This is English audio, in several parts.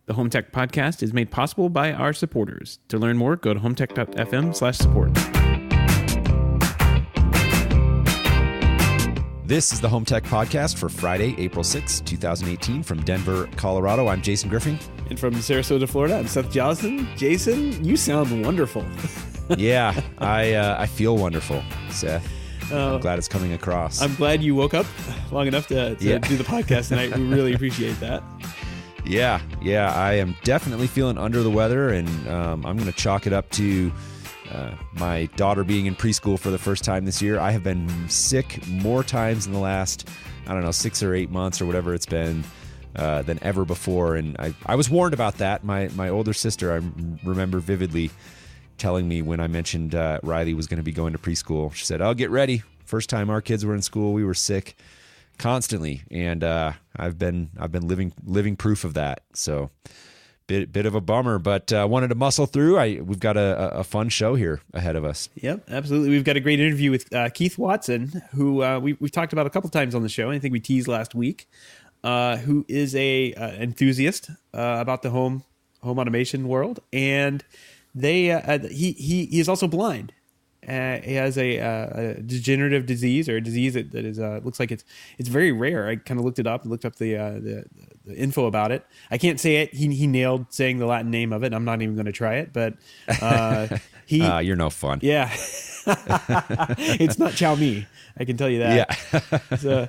The Home Tech Podcast is made possible by our supporters. To learn more, go to HomeTech.fm/support. This is the Home Tech Podcast for Friday, April 6, 2018. From Denver, Colorado, I'm Jason Griffin. And from Sarasota, Florida, I'm Seth Jolison. Jason, you sound wonderful. Yeah, I feel wonderful, Seth. I'm glad it's coming across. I'm glad you woke up long enough to do the podcast tonight. We really appreciate that. Yeah, I am definitely feeling under the weather, and I'm going to chalk it up to my daughter being in preschool for the first time this year. I have been sick more times in the last, 6 or 8 months or whatever it's been than ever before, and I was warned about that. My older sister, I remember vividly telling me when I mentioned Riley was going to be going to preschool. She said, "Oh, get ready. First time our kids were in school, we were sick constantly," and I've been living proof of that. So bit of a bummer, but wanted to muscle through. We've got a fun show here ahead of us. Yep, absolutely. We've got a great interview with Keith Watson, who we've talked about a couple times on the show. I think we teased last week. Who is a enthusiast about the home automation world, and he is also blind. He has a degenerative disease, or a disease that is looks like it's very rare. I kind of looked it up and looked up the info about it. I can't say it. He nailed saying the Latin name of it. I'm not even going to try it. But you're no fun. Yeah, it's not chow mein. I can tell you that. Yeah.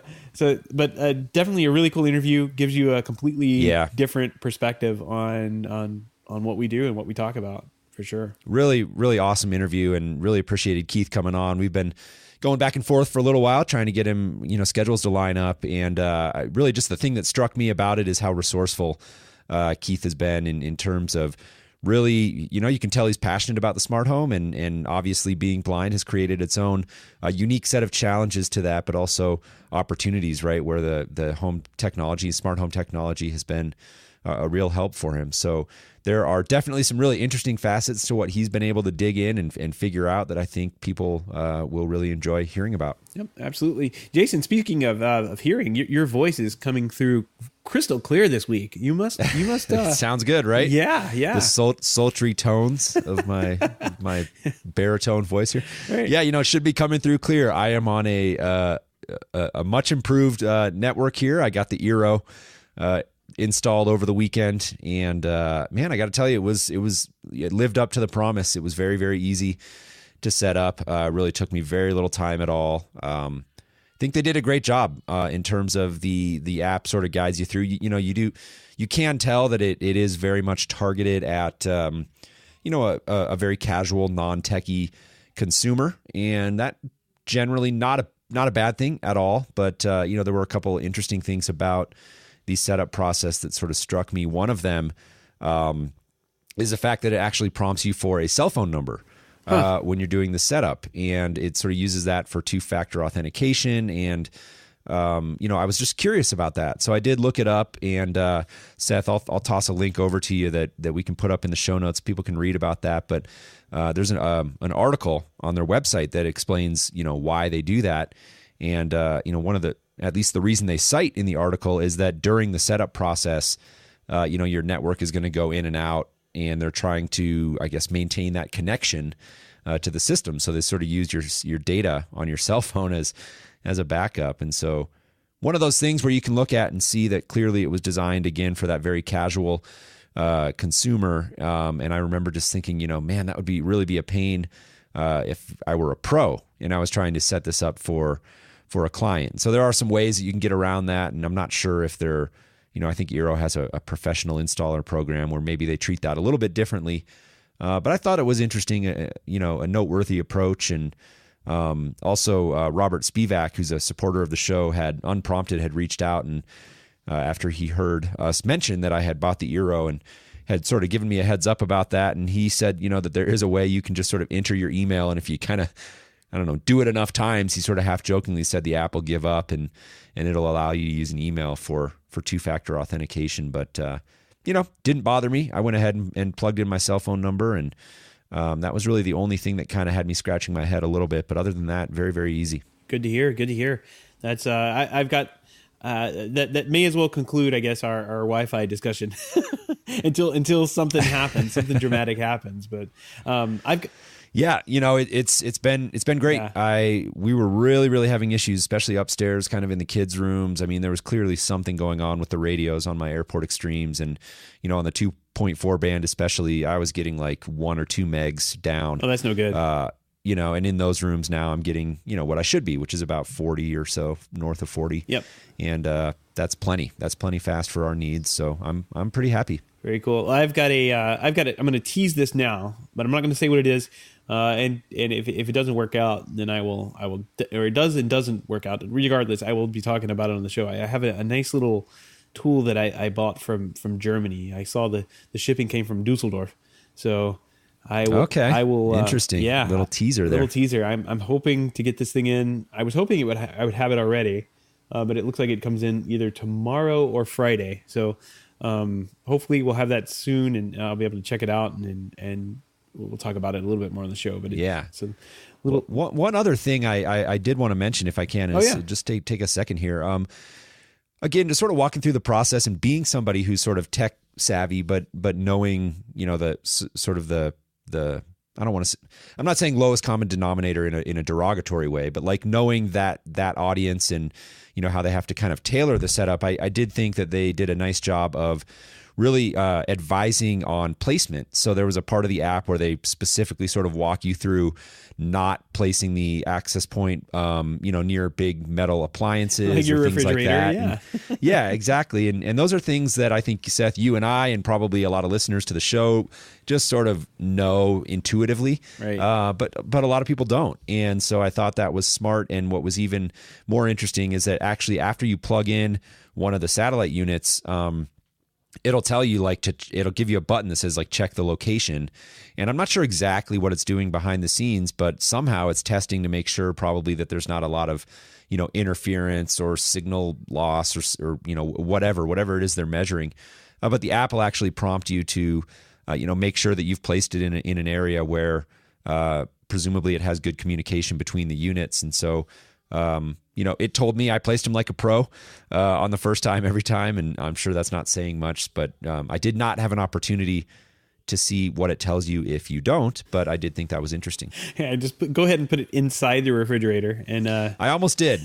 But definitely a really cool interview. Gives you a completely different perspective on what we do and what we talk about. For sure. Really, really awesome interview, and really appreciated Keith coming on. We've been going back and forth for a little while trying to get him, schedules to line up. And really just the thing that struck me about it is how resourceful Keith has been in terms of really, you can tell he's passionate about the smart home, and obviously being blind has created its own unique set of challenges to that, but also opportunities, right? Where the smart home technology has been a real help for him. So there are definitely some really interesting facets to what he's been able to dig in and figure out that I think people will really enjoy hearing about. Yep, absolutely. Jason, speaking of hearing, your voice is coming through crystal clear this week. You must. Sounds good, right? Yeah. The sultry tones of my baritone voice here. Right. Yeah, it should be coming through clear. I am on a much improved network here. I got the Eero installed over the weekend, and man, I got to tell you, it lived up to the promise. It was very, very easy to set up. Really took me very little time at all. I think they did a great job in terms of the app sort of guides you through. You can tell that it is very much targeted at a very casual, non-techie consumer, and that generally not a bad thing at all. But there were a couple of interesting things about the setup process that sort of struck me. One of them is the fact that it actually prompts you for a cell phone number when you're doing the setup, and it sort of uses that for two-factor authentication. And I was just curious about that, so I did look it up. And Seth, I'll toss a link over to you that we can put up in the show notes. People can read about that. But there's an article on their website that explains why they do that. And one of at least the reason they cite in the article is that during the setup process, your network is going to go in and out, and they're trying to, I guess, maintain that connection to the system. So they sort of use your data on your cell phone as a backup. And so one of those things where you can look at and see that clearly it was designed, again, for that very casual consumer. And I remember just thinking, man, that would really be a pain if I were a pro and I was trying to set this up for a client. So there are some ways that you can get around that, and I'm not sure if they're, I think Eero has a professional installer program where maybe they treat that a little bit differently. But I thought it was interesting, a noteworthy approach. And also Robert Spivak, who's a supporter of the show, had reached out, and after he heard us mention that I had bought the Eero, and had sort of given me a heads up about that. And he said, that there is a way you can just sort of enter your email, and if you kind of, do it enough times, he sort of half jokingly said the app will give up, and it'll allow you to use an email for two-factor authentication. But, didn't bother me. I went ahead and plugged in my cell phone number, and that was really the only thing that kind of had me scratching my head a little bit. But other than that, very, very easy. Good to hear. That's I've got that may as well conclude, I guess, our Wi-Fi discussion until something happens, something dramatic happens. But I've Yeah, it's been great. Yeah. We were really having issues, especially upstairs, kind of in the kids' rooms. I mean, there was clearly something going on with the radios on my Airport Extremes, and on the 2.4 band especially, I was getting like 1 or 2 megs down. Oh, that's no good. And in those rooms now I'm getting, what I should be, which is about 40 or so, north of 40. Yep. And that's plenty. That's plenty fast for our needs. So I'm pretty happy. Very cool. I'm going to tease this now, but I'm not going to say what it is. And if it doesn't work out, then I will, or it does and doesn't work out. Regardless, I will be talking about it on the show. I have a nice little tool that I bought from Germany. I saw the shipping came from Dusseldorf. So I will, interesting. Yeah. Little teaser there. Little teaser. I'm hoping to get this thing in. I was hoping I would have it already. But it looks like it comes in either tomorrow or Friday. So, hopefully we'll have that soon, and I'll be able to check it out, and we'll talk about it a little bit more on the show. But it's a little. One other thing I did want to mention, if I can, is just take a second here. Again, just sort of walking through the process and being somebody who's sort of tech savvy, but knowing, the sort of the I don't want to. I'm not saying lowest common denominator in a derogatory way, but like knowing that audience and how they have to kind of tailor the setup. I did think that they did a nice job of really advising on placement. So there was a part of the app where they specifically sort of walk you through not placing the access point, near big metal appliances, like your or things like refrigerator. that. Yeah, and, yeah, exactly. And those are things that I think, Seth, you and I, and probably a lot of listeners to the show, just sort of know intuitively. Right. But a lot of people don't. And so I thought that was smart. And what was even more interesting is that actually after you plug in one of the satellite units, it'll tell you it'll give you a button that says check the location. And I'm not sure exactly what it's doing behind the scenes, but somehow it's testing to make sure probably that there's not a lot of, interference or signal loss or whatever it is they're measuring. But the app will actually prompt you to, make sure that you've placed it in an area where presumably it has good communication between the units. And so, it told me I placed him like a pro on the first time every time, and I'm sure that's not saying much, but I did not have an opportunity to see what it tells you if you don't, but I did think that was interesting. Yeah, go ahead and put it inside the refrigerator. And I almost did.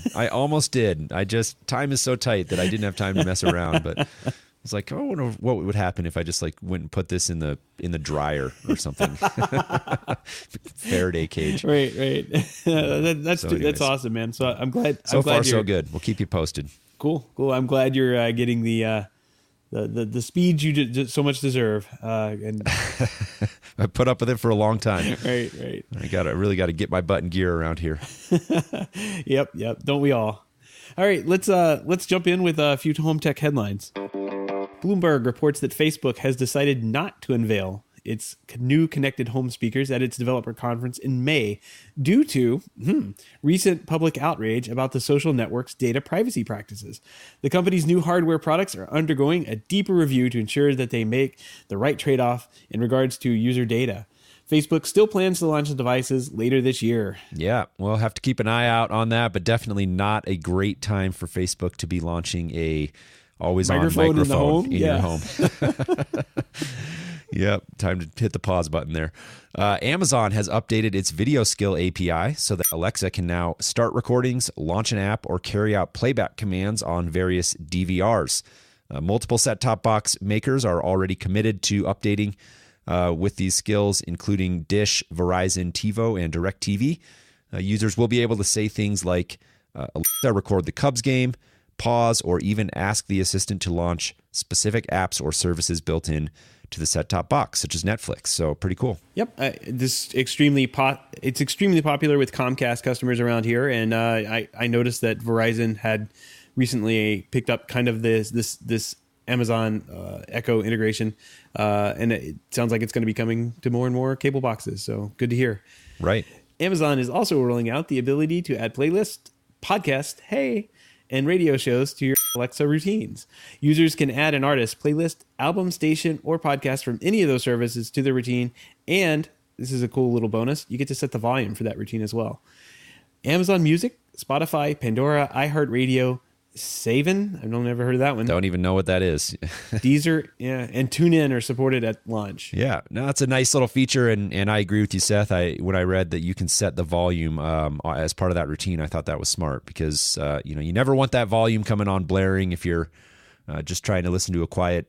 Time is so tight that I didn't have time to mess around, but I was like, I wonder what would happen if I just went and put this in the dryer or something. Faraday cage. Right. That's awesome, man. So I'm glad. So far, so good. We'll keep you posted. Cool. I'm glad you're getting the speed you so much deserve. And I put up with it for a long time. Right. I really got to get my butt in gear around here. Yep. Don't we all? All right, let's jump in with a few home tech headlines. Bloomberg reports that Facebook has decided not to unveil its new connected home speakers at its developer conference in May due to recent public outrage about the social network's data privacy practices. The company's new hardware products are undergoing a deeper review to ensure that they make the right trade-off in regards to user data. Facebook still plans to launch the devices later this year. Yeah, we'll have to keep an eye out on that, but definitely not a great time for Facebook to be launching a always-on microphone in your home. Yep, time to hit the pause button there. Amazon has updated its Video Skill API so that Alexa can now start recordings, launch an app, or carry out playback commands on various DVRs. Multiple set-top box makers are already committed to updating with these skills, including Dish, Verizon, TiVo, and DirecTV. Users will be able to say things like, Alexa, record the Cubs game, pause, or even ask the assistant to launch specific apps or services built in to the set-top box, such as Netflix. So pretty cool. Yep, it's extremely popular with Comcast customers around here, and I noticed that Verizon had recently picked up kind of this Amazon Echo integration, and it sounds like it's going to be coming to more and more cable boxes. So good to hear. Right. Amazon is also rolling out the ability to add playlist, podcast, and radio shows to your Alexa routines. Users can add an artist, playlist, album, station, or podcast from any of those services to their routine. And this is a cool little bonus. You get to set the volume for that routine as well. Amazon Music, Spotify, Pandora, iHeartRadio, Savin, I've never heard of that one. Don't even know what that is. Deezer, yeah, and TuneIn are supported at launch. Yeah, no, it's a nice little feature, and I agree with you, Seth. When I read that you can set the volume as part of that routine, I thought that was smart because you never want that volume coming on blaring if you're just trying to listen to a quiet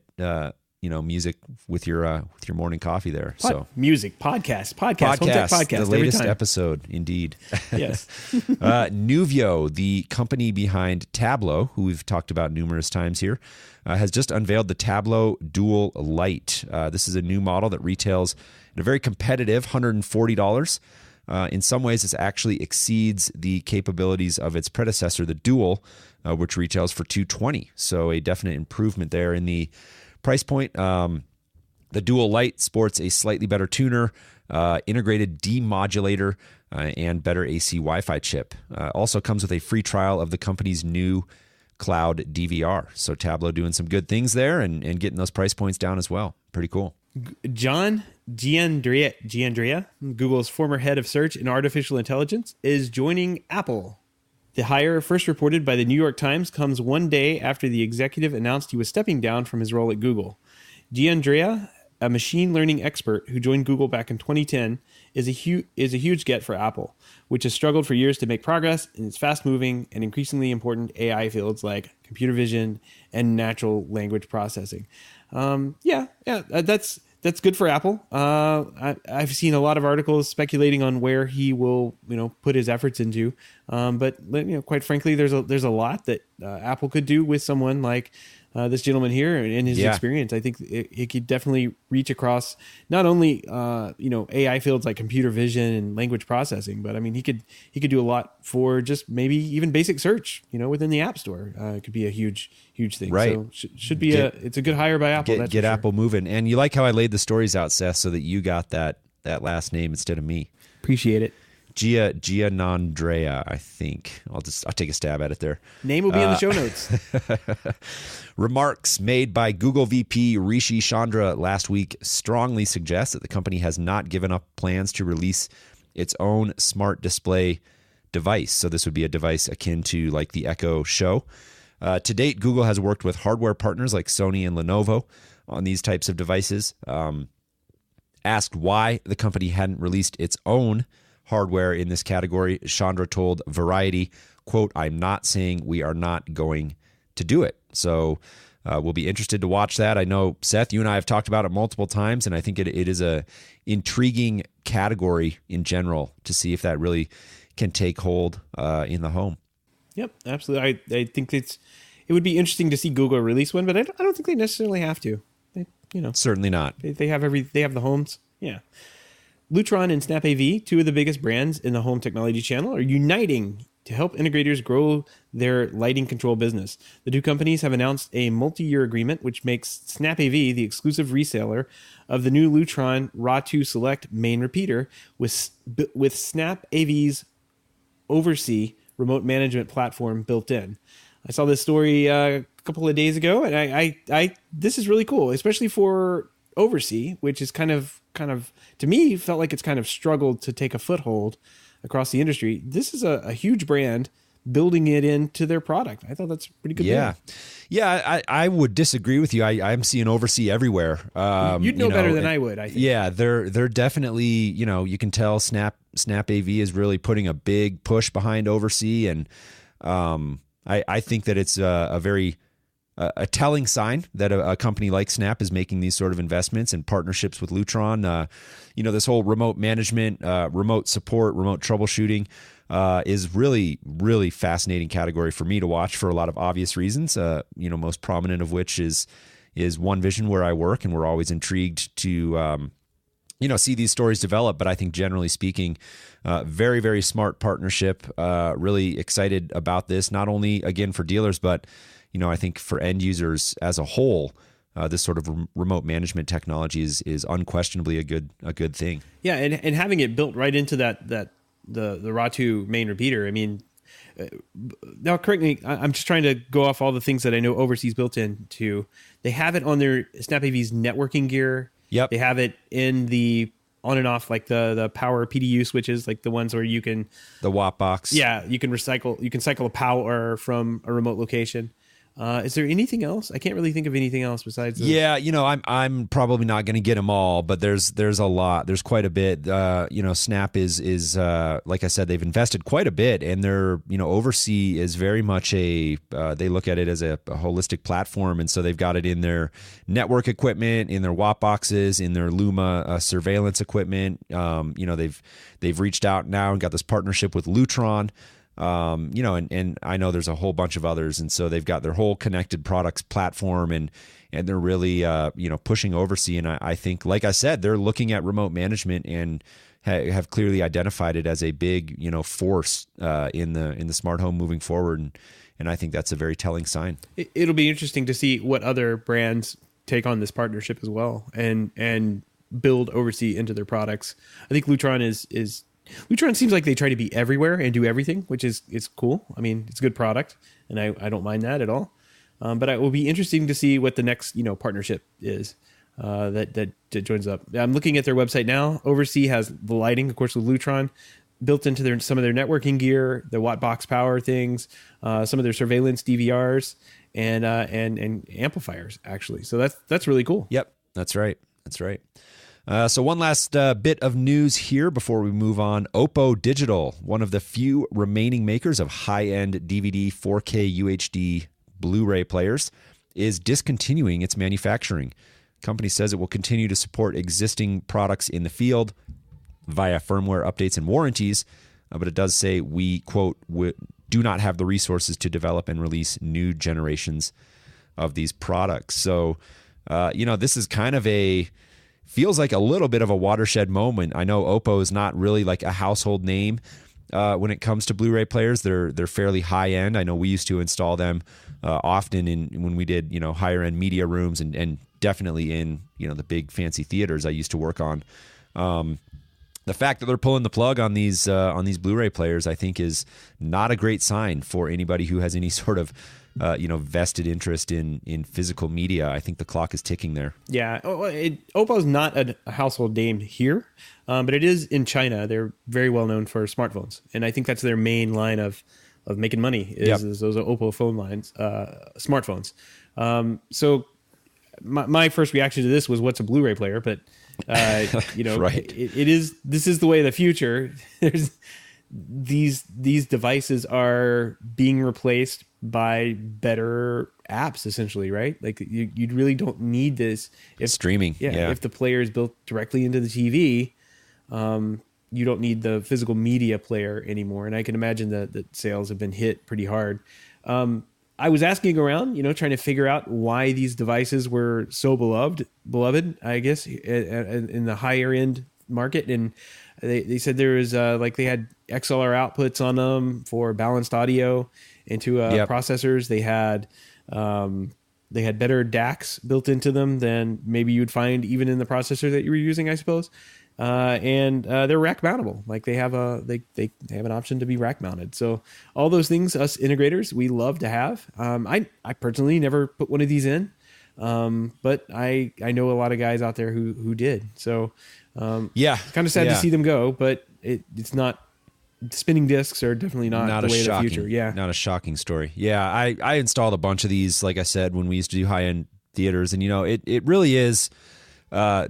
music with your morning coffee there. Podcast, HomeTech podcast, the latest episode, indeed. Yes. Nuvio, the company behind Tableau, who we've talked about numerous times here, has just unveiled the Tableau Dual Lite. This is a new model that retails at a very competitive $140. In some ways, this actually exceeds the capabilities of its predecessor, the Dual, which retails for $220. So a definite improvement there in the price point. The Dual Lite sports a slightly better tuner, integrated demodulator, and better AC Wi-Fi chip. Also comes with a free trial of the company's new cloud DVR. So Tableau doing some good things there and getting those price points down as well. Pretty cool. John Giandria, Google's former head of search and artificial intelligence, is joining Apple. The hire, first reported by the New York Times, comes one day after the executive announced he was stepping down from his role at Google. Giandria, a machine learning expert who joined Google back in 2010, is a huge get for Apple, which has struggled for years to make progress in its fast-moving and increasingly important AI fields like computer vision and natural language processing. That's good for Apple. I've seen a lot of articles speculating on where he will, put his efforts into. But quite frankly, there's a lot that Apple could do with someone like this gentleman here and his experience. I think it could definitely reach across not only AI fields like computer vision and language processing, but I mean he could do a lot for just maybe even basic search. Within the App Store, it could be a huge thing. Right. So should be it's a good hire by Apple. Get Apple moving. And you like how I laid the stories out, Seth, so that you got that last name instead of me. Appreciate it. Gianandrea, I think. I'll take a stab at it there. Name will be in the show notes. Remarks made by Google VP Rishi Chandra last week strongly suggest that the company has not given up plans to release its own smart display device. So this would be a device akin to like the Echo Show. To date, Google has worked with hardware partners like Sony and Lenovo on these types of devices. Asked why the company hadn't released its own hardware in this category, Chandra told Variety, quote, "I'm not saying we are not going to do it." So we'll be interested to watch that. I know, Seth, you and I have talked about it multiple times, and I think it is a intriguing category in general to see if that really can take hold in the home. Yep, absolutely. I think it would be interesting to see Google release one, but I don't think they necessarily have to. Certainly not. They have the homes. Yeah. Lutron and SnapAV, two of the biggest brands in the home technology channel, are uniting to help integrators grow their lighting control business. The two companies have announced a multi-year agreement which makes SnapAV the exclusive reseller of the new Lutron RA2 Select main repeater with SnapAV's Oversee remote management platform built in. I saw this story a couple of days ago, and I this is really cool, especially for Oversee, which is kind of to me felt like it's kind of struggled to take a foothold across the industry. This is a huge brand building it into their product. I thought that's a pretty good. Yeah. I would disagree with you. I'm seeing Oversee everywhere. You'd know better than I would, I think. Yeah, they're definitely, you can tell SnapAV is really putting a big push behind Oversee, and I think that it's a very a telling sign that a company like Snap is making these sort of investments and partnerships with Lutron. This whole remote management, remote support, remote troubleshooting is really, really fascinating category for me to watch for a lot of obvious reasons. Most prominent of which is OneVision, where I work, and we're always intrigued to see these stories develop. But I think generally speaking, very, very smart partnership. Really excited about this, not only again for dealers, but I think for end users as a whole, this sort of remote management technology is unquestionably a good thing. Yeah, and having it built right into the RA2 main repeater. I mean, now correct me, I'm just trying to go off all the things that I know Overseas built into. They have it on their SnapAV's networking gear. Yep. They have it in the on and off, like the power PDU switches, like the ones where you can The Watt box. yeah, you can cycle a power from a remote location. Is there anything else? I can't really think of anything else besides those. Yeah, I'm probably not going to get them all, but there's a lot. There's quite a bit. Snap is like I said, they've invested quite a bit, and their Oversee is very much they look at it as a holistic platform, and so they've got it in their network equipment, in their Watt boxes, in their Luma surveillance equipment. They've reached out now and got this partnership with Lutron. And I know there's a whole bunch of others, and so they've got their whole connected products platform, and they're really pushing Oversee. And I think, like I said, they're looking at remote management and have clearly identified it as a big force in the smart home moving forward, and I think that's a very telling sign. It'll be interesting to see what other brands take on this partnership as well, and build Oversee into their products. I think Lutron seems like they try to be everywhere and do everything, which is cool. I mean, it's a good product, and I don't mind that at all. But it will be interesting to see what the next partnership is that joins up. I'm looking at their website now. Oversee has the lighting, of course, with Lutron built into some of their networking gear, the Watt box power things, some of their surveillance DVRs, and amplifiers actually. So that's really cool. Yep, that's right. That's right. So one last bit of news here before we move on. Oppo Digital, one of the few remaining makers of high-end DVD 4K UHD Blu-ray players, is discontinuing its manufacturing. The company says it will continue to support existing products in the field via firmware updates and warranties, but it does say we, quote, do not have the resources to develop and release new generations of these products. So, this is kind of feels like a little bit of a watershed moment. I know Oppo is not really like a household name when it comes to Blu-ray players. They're fairly high end. I know we used to install them often when we did higher end media rooms and definitely in the big fancy theaters I used to work on. The fact that they're pulling the plug on these Blu-ray players, I think, is not a great sign for anybody who has any sort of vested interest in physical media. I think the clock is ticking there. Yeah. Oppo is not a household name here, but it is in China. They're very well known for smartphones. And I think that's their main line of making money is those Oppo phone lines, smartphones. So my first reaction to this was, what's a Blu-ray player? But, right. this is the way of the future. There's these devices are being replaced by better apps, essentially, right? Like you really don't need this. If streaming, if the player is built directly into the TV, you don't need the physical media player anymore. And I can imagine that sales have been hit pretty hard. I was asking around, trying to figure out why these devices were so beloved, I guess, in the higher end market. And they said there was they had XLR outputs on them for balanced audio into processors. They had better DACs built into them than maybe you'd find even in the processor that you were using, I suppose. And they're rack mountable. Like they have they have an option to be rack mounted. So all those things, us integrators, we love to have. I personally never put one of these in, but I know a lot of guys out there who did. So kind of sad to see them go, but it's not. Spinning discs are definitely not the way of the future. Yeah, not a shocking story. Yeah, I installed a bunch of these, like I said, when we used to do high end theaters, and it really is.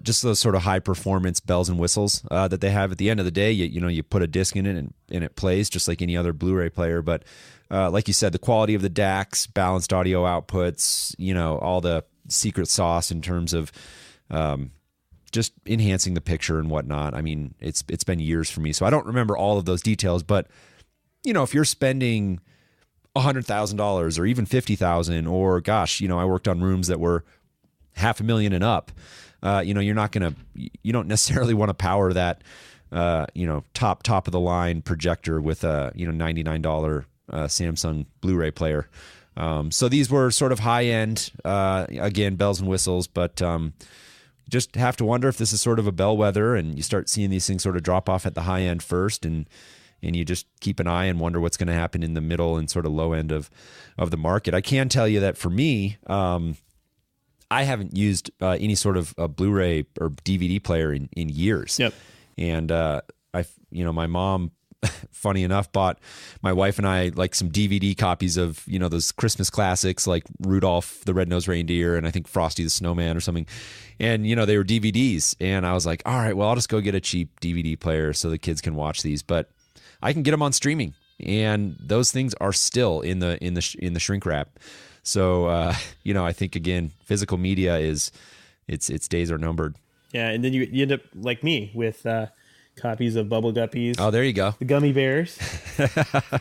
Just those sort of high performance bells and whistles that they have. At the end of the day, you put a disc in it and it plays just like any other Blu-ray player. But like you said, the quality of the DACs, balanced audio outputs, all the secret sauce in terms of just enhancing the picture and whatnot. I mean, it's been years for me, so I don't remember all of those details. But if you're spending $100,000 or even $50,000, or gosh, I worked on rooms that were $500,000 and up. You don't necessarily want to power that, top of the line projector with a, $99 Samsung Blu-ray player. So these were sort of high end, again, bells and whistles, but just have to wonder if this is sort of a bellwether and you start seeing these things sort of drop off at the high end first, and you just keep an eye and wonder what's going to happen in the middle and sort of low end of the market. I can tell you that for me, I haven't used any sort of a Blu-ray or DVD player in years. Yep. And my mom, funny enough, bought my wife and I like some DVD copies of, those Christmas classics like Rudolph the Red-Nosed Reindeer and I think Frosty the Snowman or something. And, they were DVDs. And I was like, all right, well, I'll just go get a cheap DVD player so the kids can watch these. But I can get them on streaming. And those things are still in the shrink wrap. So, I think, again, physical media its days are numbered. Yeah, and then you end up like me with copies of Bubble Guppies. Oh, there you go. The Gummy Bears,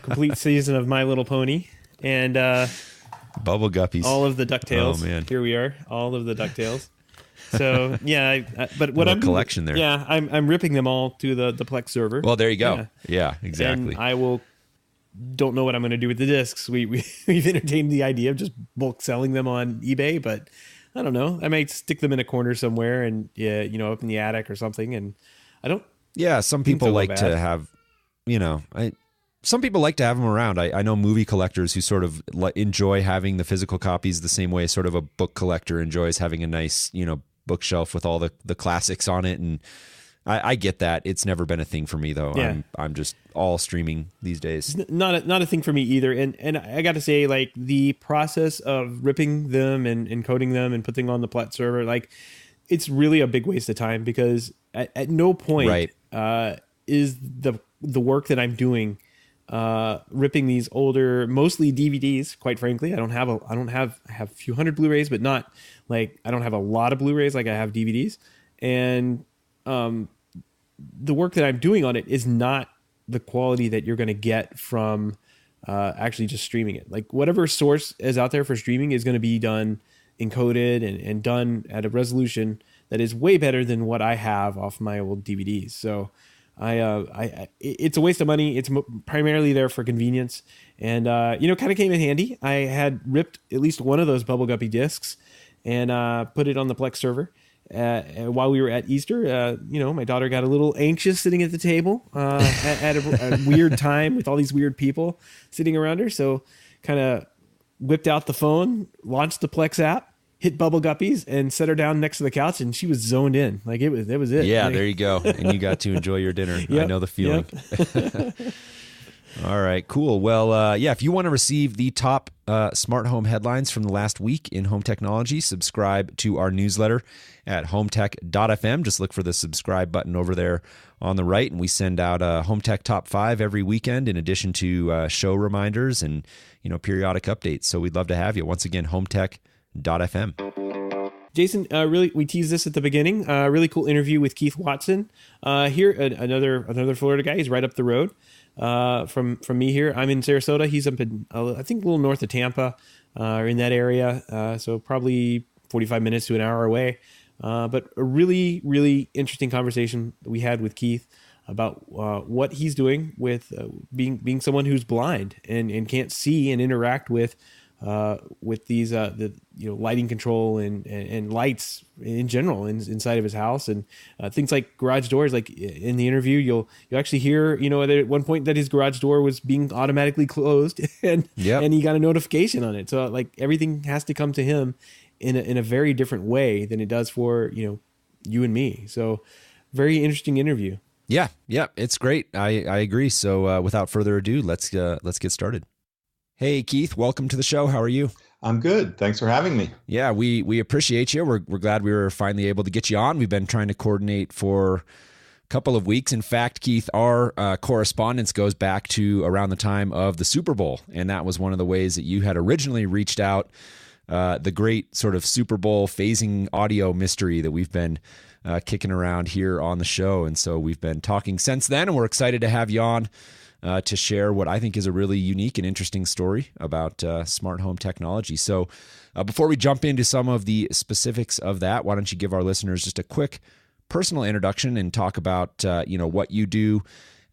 complete season of My Little Pony, and Bubble Guppies. all of the DuckTales. Oh, man. Here we are, all of the DuckTales. So yeah, but what I'm collection there. Yeah, I'm ripping them all to the Plex server. Well, there you go. Yeah, exactly. And I don't know what I'm going to do with the discs. We've entertained the idea of just bulk selling them on eBay, but I don't know. I might stick them in a corner somewhere and up in the attic or something. And I don't. Yeah, some people like to have, some people like to have them around. I know movie collectors who sort of enjoy having the physical copies the same way sort of a book collector enjoys having a nice, bookshelf with all the classics on it. And I get that. It's never been a thing for me though. Yeah. I'm just all streaming these days. It's not a thing for me either. And I got to say, like, the process of ripping them and encoding them and putting on the Plex server, like, it's really a big waste of time because at no point is the work that I'm doing ripping these older, mostly DVDs. Quite frankly, I have a few hundred Blu-rays, but not like I don't have a lot of Blu-rays like I have DVDs. And the work that I'm doing on it is not the quality that you're going to get from actually just streaming it. Like whatever source is out there for streaming is going to be done encoded and done at a resolution that is way better than what I have off my old DVDs. So it's a waste of money. It's primarily there for convenience, and kind of came in handy. I had ripped at least one of those Bubble Guppy discs and put it on the Plex server. While we were at Easter, my daughter got a little anxious sitting at the table at a weird time with all these weird people sitting around her. So kind of whipped out the phone, launched the Plex app, hit Bubble Guppies, and set her down next to the couch, and she was zoned in. Like that was it. Yeah, like, there you go. And you got to enjoy your dinner. Yep, I know the feeling. Yep. All right, cool. Well, if you want to receive the top smart home headlines from the last week in home technology, subscribe to our newsletter at HomeTech.fm. Just look for the subscribe button over there on the right, and we send out a Home Tech Top 5 every weekend in addition to show reminders and periodic updates. So we'd love to have you. Once again, HomeTech.fm. Jason, really, we teased this at the beginning. Really cool interview with Keith Watson. Here, another Florida guy. He's right up the road from me here. I'm in Sarasota. He's up in, I think, a little north of Tampa, or in that area. So probably 45 minutes to an hour away. But a really, really interesting conversation that we had with Keith about what he's doing with being someone who's blind and can't see and interact with these the lighting control and lights in general inside of his house, and things like garage doors. Like in the interview, you'll actually hear at one point that his garage door was being automatically closed, and he got a notification on it. So like everything has to come to him in a very different way than it does for you and me. So very interesting interview. Yeah, it's great. I agree. So without further ado, let's get started. Hey, Keith, welcome to the show. How are you? I'm good. Thanks for having me. Yeah, we appreciate you. We're glad we were finally able to get you on. We've been trying to coordinate for a couple of weeks. In fact, Keith, our correspondence goes back to around the time of the Super Bowl, and that was one of the ways that you had originally reached out, the great sort of Super Bowl phasing audio mystery that we've been kicking around here on the show. And so we've been talking since then, and we're excited to have you on to share what I think is a really unique and interesting story about smart home technology. So before we jump into some of the specifics of that, why don't you give our listeners just a quick personal introduction and talk about what you do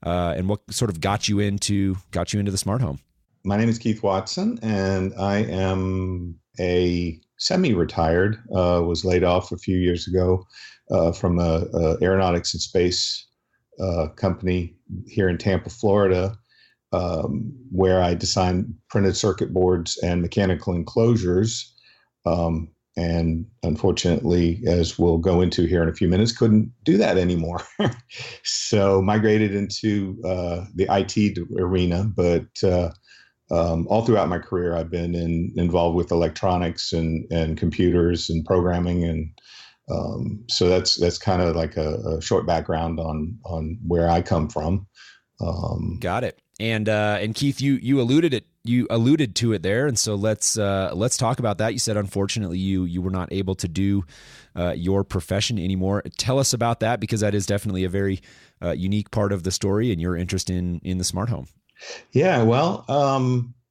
and what sort of got you into the smart home. My name is Keith Watson, and I am a semi-retired, was laid off a few years ago from a aeronautics and space company here in Tampa, Florida, where I designed printed circuit boards and mechanical enclosures. And and unfortunately, as we'll go into here in a few minutes, couldn't do that anymore. So migrated into the IT arena, but all throughout my career, I've been involved with electronics and computers and programming, and so that's kind of like a short background on where I come from. Got it. And Keith, you alluded to it there, and so let's talk about that. You said unfortunately you were not able to do your profession anymore. Tell us about that, because that is definitely a very unique part of the story and your interest in the smart home. Yeah, well,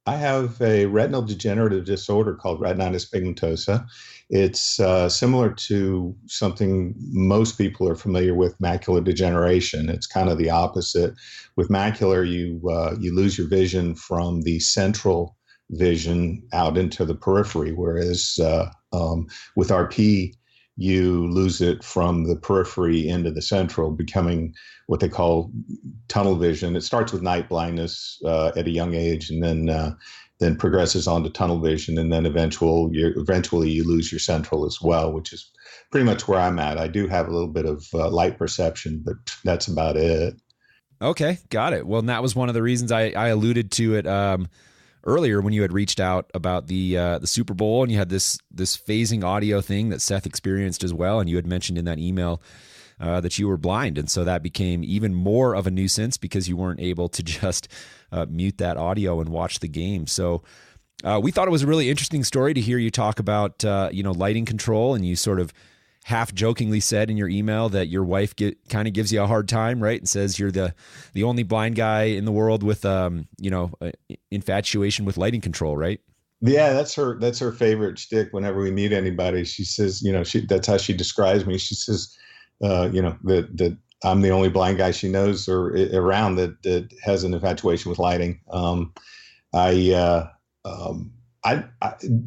I have a retinal degenerative disorder called retinitis pigmentosa. It's similar to something most people are familiar with, macular degeneration. It's kind of the opposite. With macular, you lose your vision from the central vision out into the periphery, whereas with RP, you lose it from the periphery into the central, becoming what they call tunnel vision. It starts with night blindness at a young age, and then progresses on to tunnel vision, and then eventually you lose your central as well, which is pretty much where I'm at. I do have a little bit of light perception, but that's about it. Okay, got it. Well, and that was one of the reasons I alluded to it earlier when you had reached out about the Super Bowl, and you had this phasing audio thing that Seth experienced as well, and you had mentioned in that email that you were blind, and so that became even more of a nuisance because you weren't able to just mute that audio and watch the game. So we thought it was a really interesting story to hear you talk about lighting control, and you sort of half jokingly said in your email that your wife kind of gives you a hard time, right? And says you're the only blind guy in the world with infatuation with lighting control, right? Yeah, that's her favorite shtick. Whenever we meet anybody, she says, that's how she describes me. She says, that I'm the only blind guy she knows or around that has an infatuation with lighting. I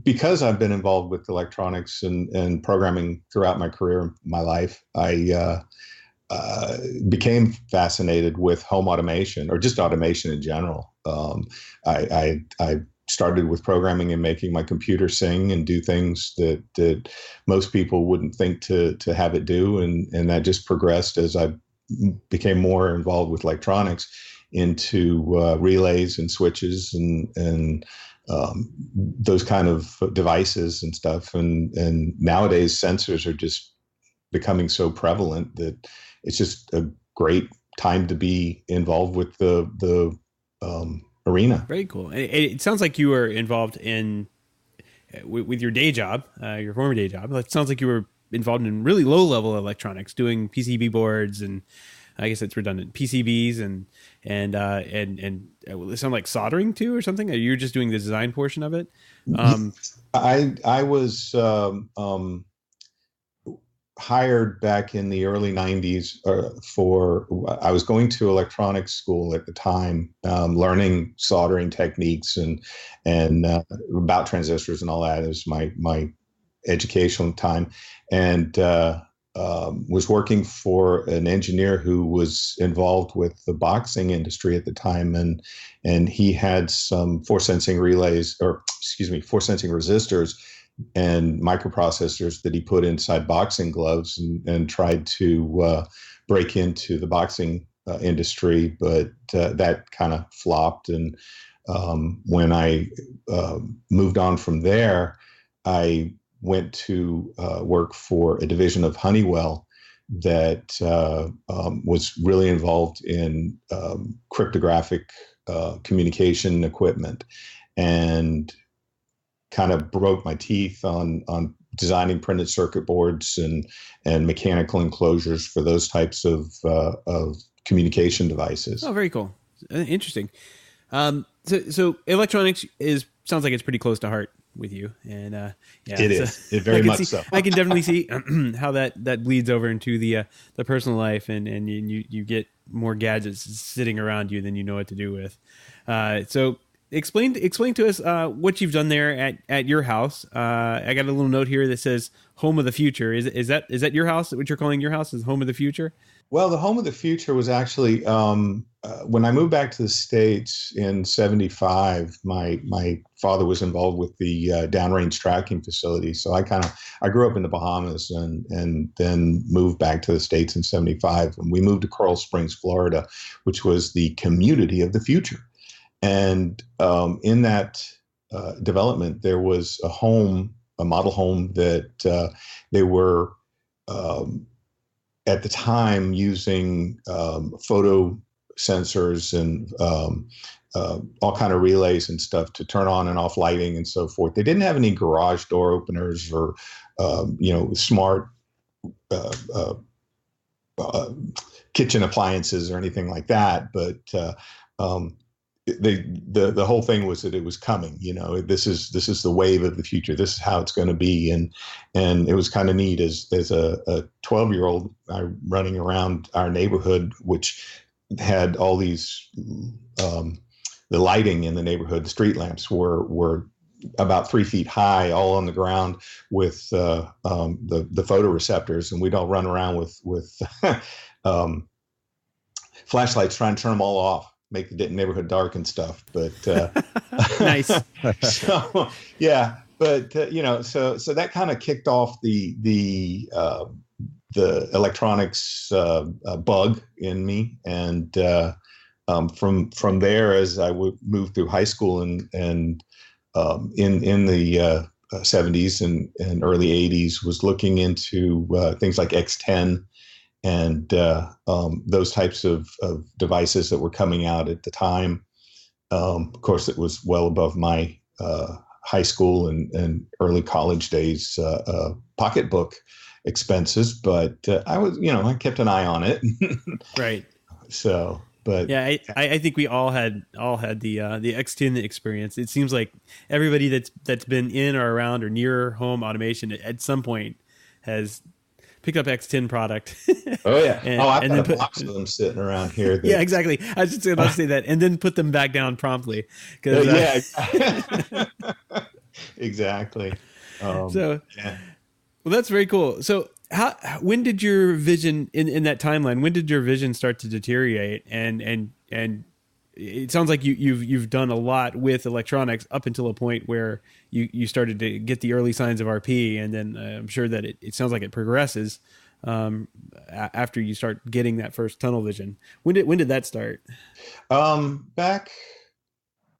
because I've been involved with electronics and programming throughout my career, my life, I became fascinated with home automation, or just automation in general. I started with programming and making my computer sing and do things that most people wouldn't think to have it do, and that just progressed as I became more involved with electronics into relays and switches and those kind of devices and stuff. And nowadays sensors are just becoming so prevalent that it's just a great time to be involved with the arena. Very cool. It sounds like you were involved with your day job, your former day job. It sounds like you were involved in really low level electronics, doing PCB boards, and I guess it's redundant, PCBs and it sound like soldering too or something. Are you just doing the design portion of it? I was hired back in the early 90s I was going to electronics school at the time, learning soldering techniques and about transistors and all that. It was my educational time, and was working for an engineer who was involved with the boxing industry at the time, and he had some force sensing resistors and microprocessors that he put inside boxing gloves and tried to break into the boxing industry, but that kind of flopped. And when I moved on from there, I went to work for a division of Honeywell that was really involved in cryptographic communication equipment, and kind of broke my teeth on designing printed circuit boards and mechanical enclosures for those types of communication devices. Oh, very cool. Interesting. So electronics sounds like it's pretty close to heart with you, and yeah, it is. It very much so. I can definitely see how that bleeds over into the personal life, and you get more gadgets sitting around you than you know what to do with. So explain to us what you've done there at your house. I got a little note here that says "Home of the Future." Is that your house? What you're calling your house is Home of the Future? Well, the home of the future was actually when I moved back to the States in '75. My father was involved with the downrange tracking facility, so I grew up in the Bahamas and then moved back to the States in '75, and we moved to Coral Springs, Florida, which was the community of the future. And in that development, there was a model home that they were. At the time using photo sensors and all kind of relays and stuff to turn on and off lighting and so forth. They didn't have any garage door openers or smart uh, uh, kitchen appliances or anything like that. But the whole thing was that it was coming. This is the wave of the future. This is how it's going to be, and it was kind of neat as a 12-year-old running around our neighborhood, which had all these the lighting in the neighborhood. The street lamps were about 3 feet high, all on the ground with the photoreceptors, and we'd all run around with flashlights trying to turn them all off, make the neighborhood dark and stuff. But Nice. So yeah, but so that kind of kicked off the electronics bug in me, and from there, as I would move through high school and in the 70s and early 80s, was looking into things like X10 and those types of devices that were coming out at the time. Of course, it was well above my high school and early college days pocketbook expenses, but I kept an eye on it. Right. So, but yeah, I think we all had the X10 experience. It seems like everybody that's been in or around or near home automation at some point has picked up X10 product. Oh yeah. I've and got a box of them sitting around here. Yeah, exactly. I was just about to say that, and then put them back down promptly. Yeah, exactly. Well, that's very cool. So, when did your vision in that timeline? When did your vision start to deteriorate? And it sounds like you've done a lot with electronics up until a point where you started to get the early signs of RP, and then I'm sure that it sounds like it progresses after you start getting that first tunnel vision. When did that start? I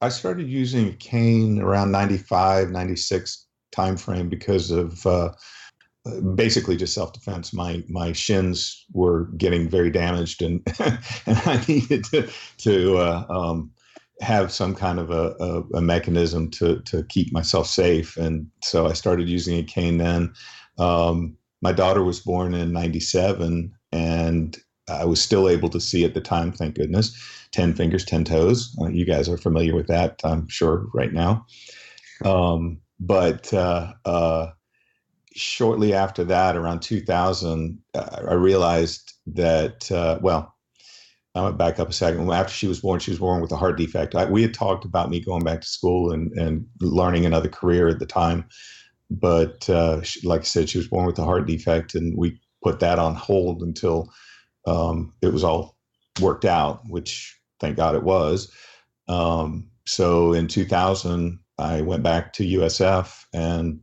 started using a cane around 95, 96 timeframe because of basically just self-defense. My shins were getting very damaged, and and I needed to have some kind of a mechanism to keep myself safe. And so I started using a cane then. My daughter was born in 97, and I was still able to see at the time, thank goodness, 10 fingers, 10 toes. You guys are familiar with that, I'm sure, right now. But shortly after that, around 2000, I realized that, I went back up a second. After she was born with a heart defect. We had talked about me going back to school and learning another career at the time. But like I said, she was born with a heart defect, and we put that on hold until it was all worked out, which thank God it was. So in 2000, I went back to USF and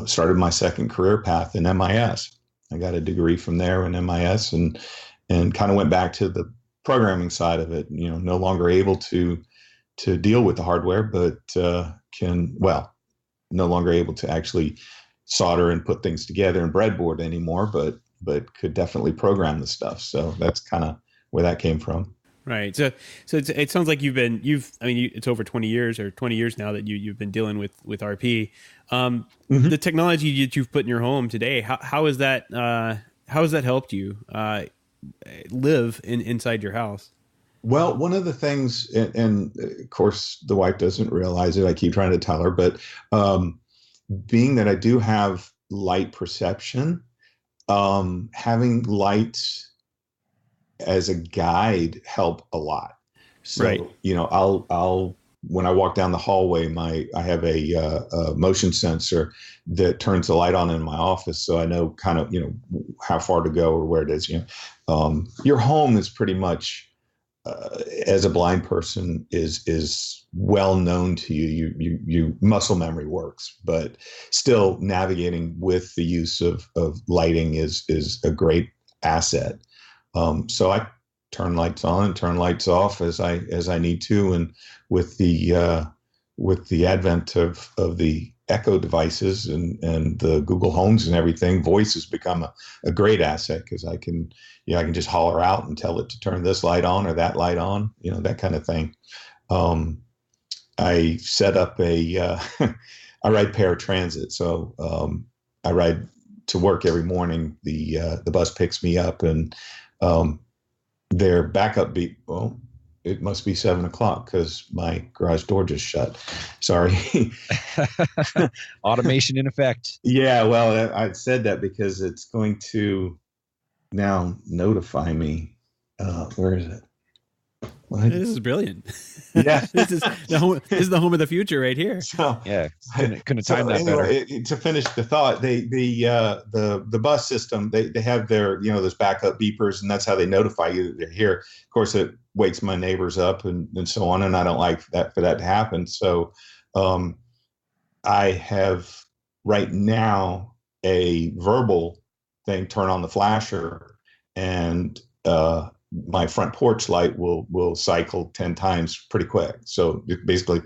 started my second career path in MIS. I got a degree from there in MIS and kind of went back to the programming side of it. No longer able to deal with the hardware, but no longer able to actually solder and put things together in breadboard anymore, but could definitely program the stuff. So that's kind of where that came from. Right. So it sounds like it's over 20 years now that you've been dealing with RP. The technology that you've put in your home today, how has that helped you live inside your house? Well, one of the things, and of course the wife doesn't realize it, I keep trying to tell her, but being that I do have light perception, having lights as a guide help a lot. So, right. I'll when I walk down the hallway, I have a motion sensor that turns the light on in my office, so I know kind of how far to go or where it is. Your home is pretty much, as a blind person, is well known to you. You muscle memory works, but still navigating with the use of lighting is a great asset. So I turn lights on and turn lights off as I need to, and with the advent of the Echo devices and the Google Homes and everything, voice has become a great asset, because I can just holler out and tell it to turn this light on or that light on, that kind of thing. I set up I ride paratransit, so I ride to work every morning. The bus picks me up, and their backup beep. Well, it must be 7:00 because my garage door just shut. Sorry. Automation in effect. Yeah, well, I said that because it's going to now notify me. Where is it? This is brilliant. Yeah. This is the home of the future right here. So, yeah, couldn't have timed that anyway, better. To finish the thought, the bus system, they have their those backup beepers, and that's how they notify you that they're here. Of course, it wakes my neighbors up and so on, and I don't like that for that to happen. So I have right now a verbal thing: turn on the flasher, and my front porch light will cycle 10 times pretty quick. So basically,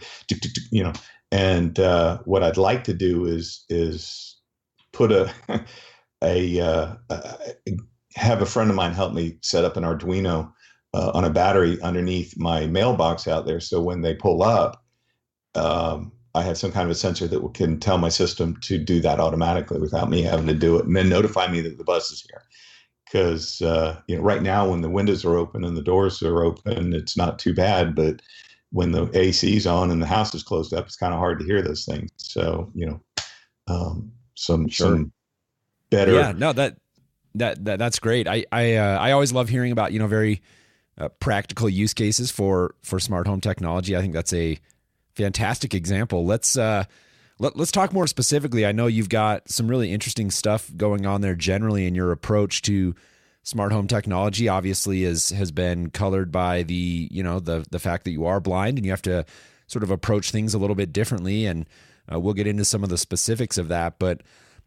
and what I'd like to do is put have a friend of mine help me set up an Arduino on a battery underneath my mailbox out there. So when they pull up, I have some kind of a sensor that can tell my system to do that automatically without me having to do it, and then notify me that the bus is here. Because right now, when the windows are open and the doors are open, it's not too bad. But when the AC's on and the house is closed up, it's kind of hard to hear those things. So some better. Yeah, no, that's great. I always love hearing about very practical use cases for smart home technology. I think that's a fantastic example. Let's talk more specifically. I know you've got some really interesting stuff going on there generally, in your approach to smart home technology. Obviously has been colored by the fact that you are blind and you have to sort of approach things a little bit differently. And we'll get into some of the specifics of that. But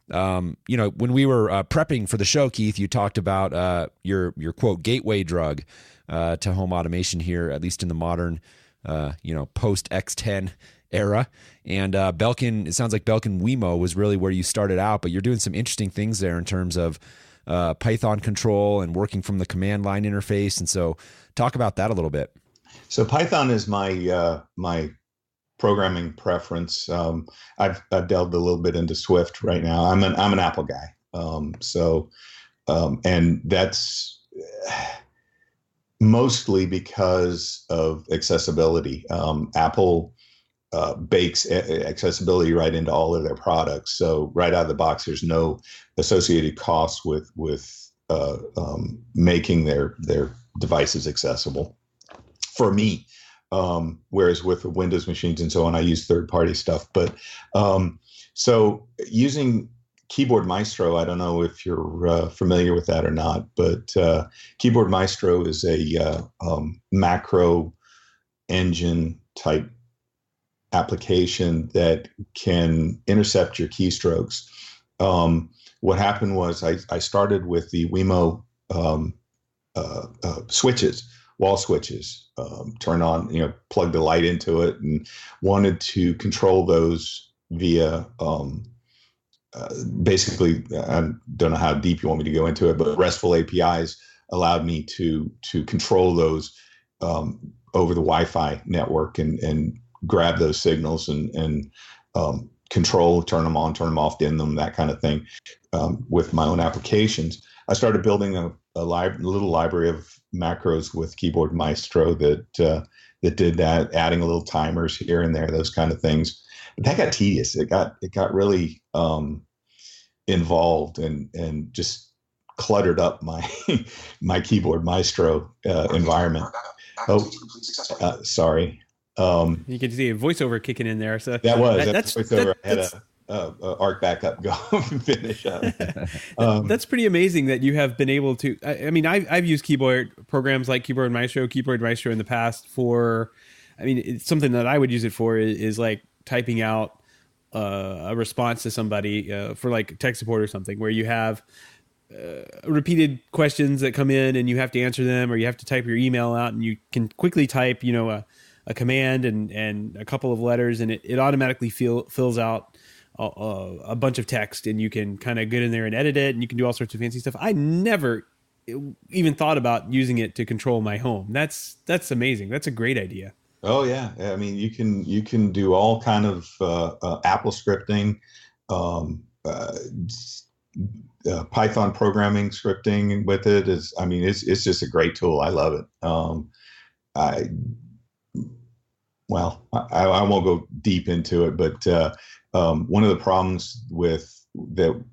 when we were prepping for the show, Keith, you talked about your quote gateway drug to home automation here, at least in the modern post X10 era. And Belkin, it sounds like Belkin Wemo was really where you started out, but you're doing some interesting things there in terms of Python control and working from the command line interface. And so talk about that a little bit. So Python is my programming preference. I've delved a little bit into Swift right now. I'm an Apple guy. And that's mostly because of accessibility. Apple bakes accessibility right into all of their products. So right out of the box, there's no associated costs with making their devices accessible for me. Whereas with Windows machines and so on, I use third-party stuff. But so using Keyboard Maestro, I don't know if you're familiar with that or not, but Keyboard Maestro is a macro engine type application that can intercept your keystrokes. What happened was I started with the Wemo switches, wall switches, turn on, plug the light into it, and wanted to control those via basically, I don't know how deep you want me to go into it, but RESTful APIs allowed me to control those over the Wi-Fi network and grab those signals and control, turn them on, turn them off, dim them, that kind of thing with my own applications. I started building a little library of macros with Keyboard Maestro that did that, adding a little timers here and there, those kind of things. But that got tedious. It got really involved and just cluttered up my Keyboard Maestro environment. Sorry. You can see a voiceover kicking in there. So that's voiceover. I had a arc backup go and finish up. That's pretty amazing that you have been able to. I mean, I've used keyboard programs like Keyboard Maestro in the past for. I mean, it's something that I would use it for is like typing out a response to somebody for like tech support or something, where you have repeated questions that come in and you have to answer them, or you have to type your email out, and you can quickly type, a command and a couple of letters, and it automatically fills out a bunch of text, and you can kind of get in there and edit it, and you can do all sorts of fancy stuff. I never even thought about using it to control my home. That's amazing. That's a great idea. Oh yeah, I mean you can do all kind of Apple scripting, Python programming scripting with it. It's just a great tool. I love it. I won't go deep into it, but one of the problems with the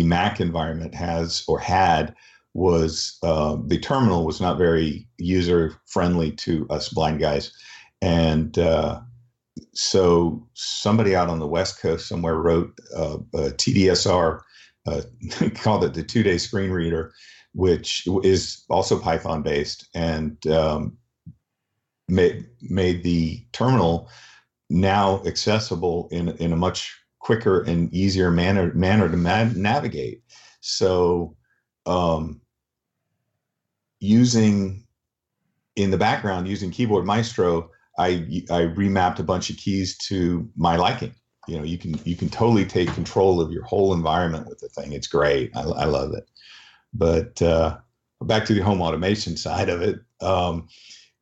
Mac environment had was the terminal was not very user friendly to us blind guys. And so somebody out on the West Coast somewhere wrote a TDSR, called it the 2-day screen reader, which is also Python based, and made the terminal now accessible in a much quicker and easier manner to navigate. So using Keyboard Maestro, I remapped a bunch of keys to my liking. You can totally take control of your whole environment with the thing. It's great. I love it. But back to the home automation side of it.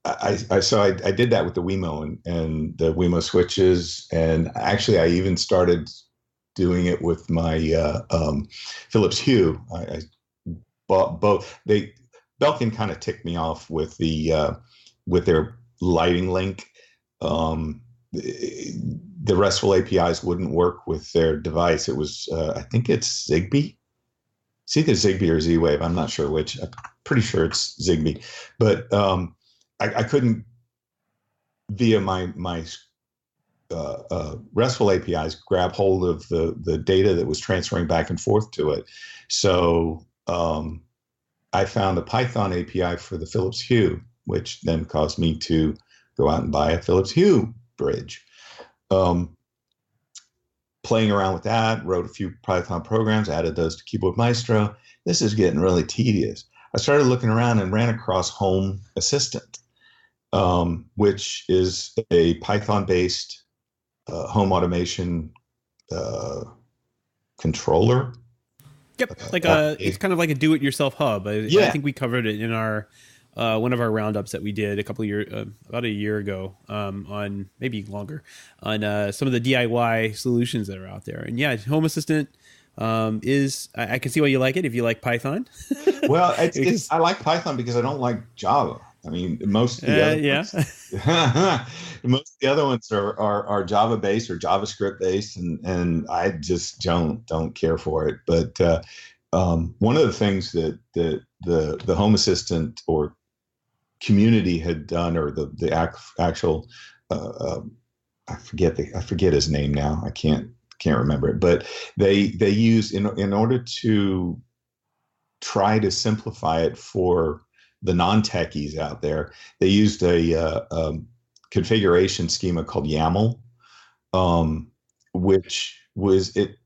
I did that with the Wemo and the Wemo switches, and actually I even started doing it with my Philips Hue. I bought both. Belkin kind of ticked me off with their lighting link. The RESTful APIs wouldn't work with their device. It was I think it's Zigbee. It's either Zigbee or Z-Wave. I'm not sure which. I'm pretty sure it's Zigbee, but I couldn't via my RESTful APIs grab hold of the data that was transferring back and forth to it. So I found a Python API for the Philips Hue, which then caused me to go out and buy a Philips Hue bridge. Playing around with that, wrote a few Python programs, added those to Keyboard Maestro. This is getting really tedious. I started looking around and ran across Home Assistant, which is a Python-based home automation controller. Yep, it's kind of like a do-it-yourself hub. I think we covered it in our one of our roundups that we did about a year ago, on maybe longer, on some of the DIY solutions that are out there. And yeah, Home Assistant I can see why you like it if you like Python. Well, I like Python because I don't like Java. I mean, most of the other ones are Java based or JavaScript based, and I just don't care for it. But one of the things that the Home Assistant or community had done, or the actual I forget his name now. I can't remember it, but they use in order to try to simplify it for the non-techies out there, they used a configuration schema called YAML, which was it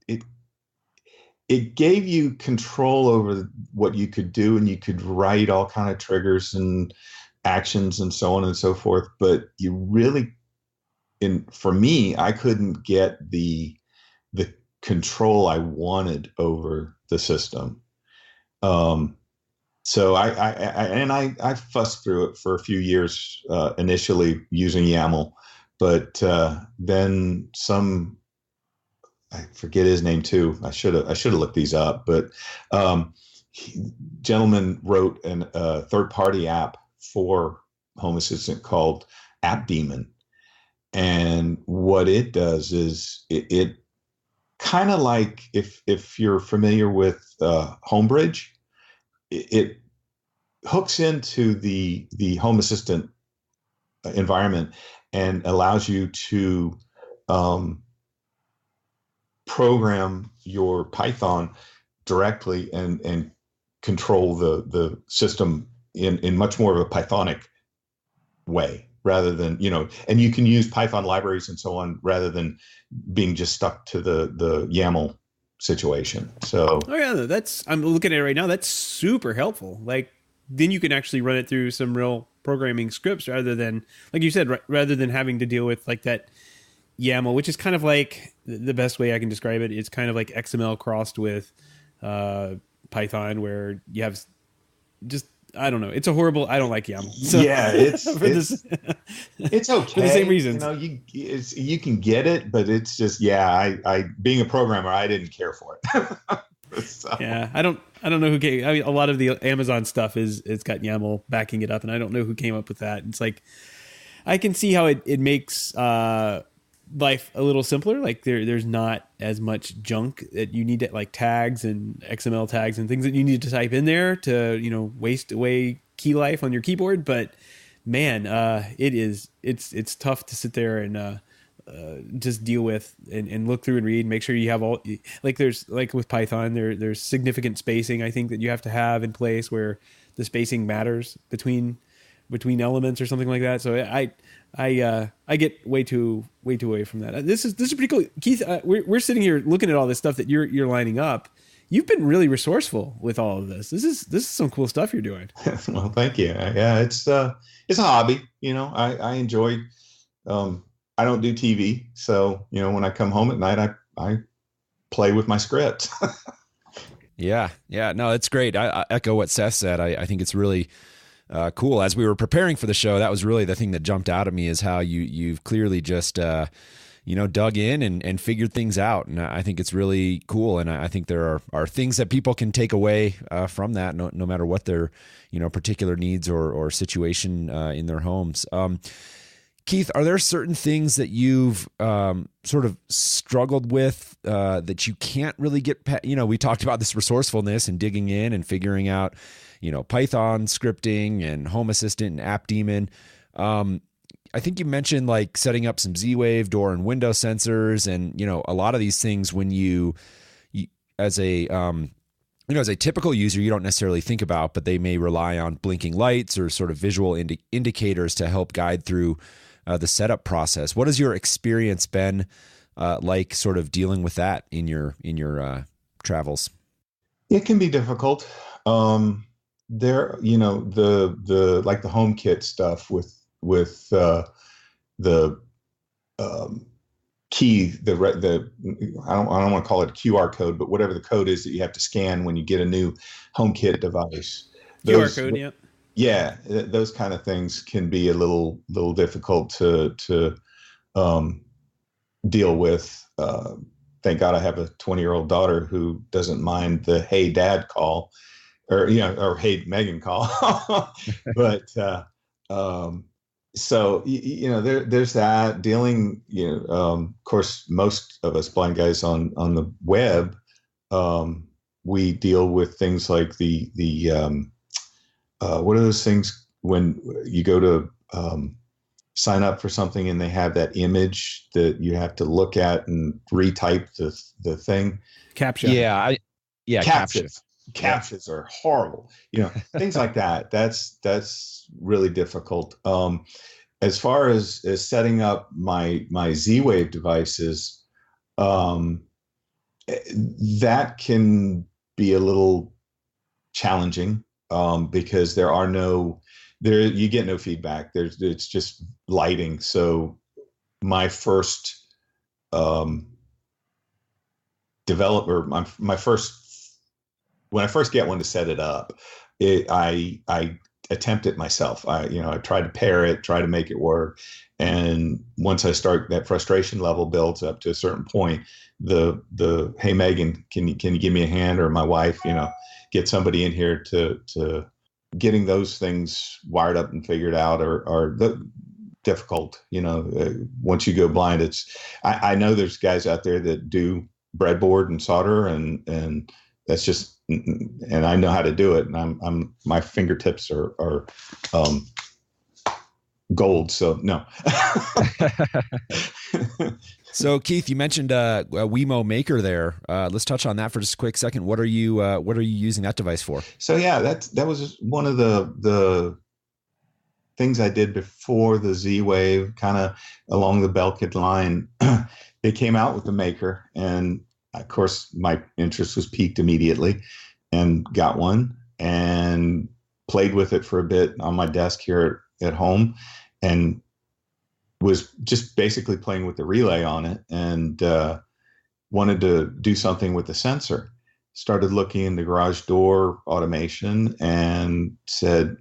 gave you control over what you could do, and you could write all kind of triggers and actions and so on and so forth. But you really, for me, I couldn't get the control I wanted over the system. So I fussed through it for a few years, initially using YAML, but then I forget his name too. I should have looked these up, but gentleman wrote a third-party app for Home Assistant called App Daemon, and what it does is it kind of like, if you're familiar with Homebridge, it hooks into the Home Assistant environment and allows you to program your Python directly and control the system in much more of a Pythonic way rather than, and you can use Python libraries and so on rather than being just stuck to the YAML situation. So, oh yeah, I'm looking at it right now. That's super helpful. Like then you can actually run it through some real programming scripts rather than, like you said, rather than having to deal with like that YAML, which is kind of like the best way I can describe it. It's kind of like XML crossed with Python, where you have just, I don't know. It's a horrible. I don't like YAML. So, yeah, it's it's okay for the same reasons. You can get it, but it's just I being a programmer, I didn't care for it. So. Yeah, I don't know who came. I mean, a lot of the Amazon stuff it's got YAML backing it up, and I don't know who came up with that. It's like I can see how it makes life a little simpler. Like there's not as much junk that you need to, like tags and XML tags and things that you need to type in there to waste away key life on your keyboard. But man, it's tough to sit there and just deal with and look through and read, make sure you have all, like there's like with Python there's significant spacing I think that you have to have in place where the spacing matters between elements or something like that. So I get way too away from that. This is pretty cool, Keith. We're sitting here looking at all this stuff that you're lining up. You've been really resourceful with all of this. This is some cool stuff you're doing. Well, thank you. Yeah, it's a hobby. I enjoy. I don't do TV, so when I come home at night, I play with my script. Yeah. No, it's great. I echo what Seth said. I think it's really cool. As we were preparing for the show, that was really the thing that jumped out at me, is how you've clearly just dug in and figured things out. And I think it's really cool. And I think there are things that people can take away from that, no matter what their particular needs or situation in their homes. Keith, are there certain things that you've sort of struggled with that you can't really get past? We talked about this resourcefulness and digging in and figuring out, Python scripting and Home Assistant and App Daemon. I think you mentioned like setting up some Z-Wave door and window sensors, and a lot of these things when you as a as a typical user, you don't necessarily think about, but they may rely on blinking lights or sort of visual indicators to help guide through the setup process. What has your experience been like, sort of dealing with that in your travels? It can be difficult. There, the like the HomeKit stuff with the key, I don't want to call it a QR code, but whatever the code is that you have to scan when you get a new HomeKit device. QR code, yeah. Yeah, those kind of things can be a little difficult to deal with. Thank God I have a 20-year-old daughter who doesn't mind the "Hey Dad" call, or "Hey Megan" call. But so there's that dealing. Of course, most of us blind guys on the web, we deal with things like the what are those things when you go to sign up for something and they have that image that you have to look at and retype the thing? CAPTCHA. Yeah. CAPTCHAs are horrible. Things like that. That's really difficult. As far as setting up my Z-Wave devices, that can be a little challenging. Because you get no feedback. It's just lighting. So my first when I first get one to set it up, I attempt it myself. I try to pair it, try to make it work. And once I start, that frustration level builds up to a certain point. The "Hey Megan, can you give me a hand?" or my wife, get somebody in here to getting those things wired up and figured out are difficult. Once you go blind, I know there's guys out there that do breadboard and solder and that's just, and I know how to do it. And my fingertips are gold. So no. So Keith, you mentioned a Wemo Maker there. Let's touch on that for just a quick second. What are you using that device for? So yeah, that was one of the things I did before the Z Wave, kind of along the Belkid line. They came out with the Maker, and of course my interest was piqued immediately, and got one and played with it for a bit on my desk here at home, and was just basically playing with the relay on it, and wanted to do something with the sensor. Started looking into garage door automation and said,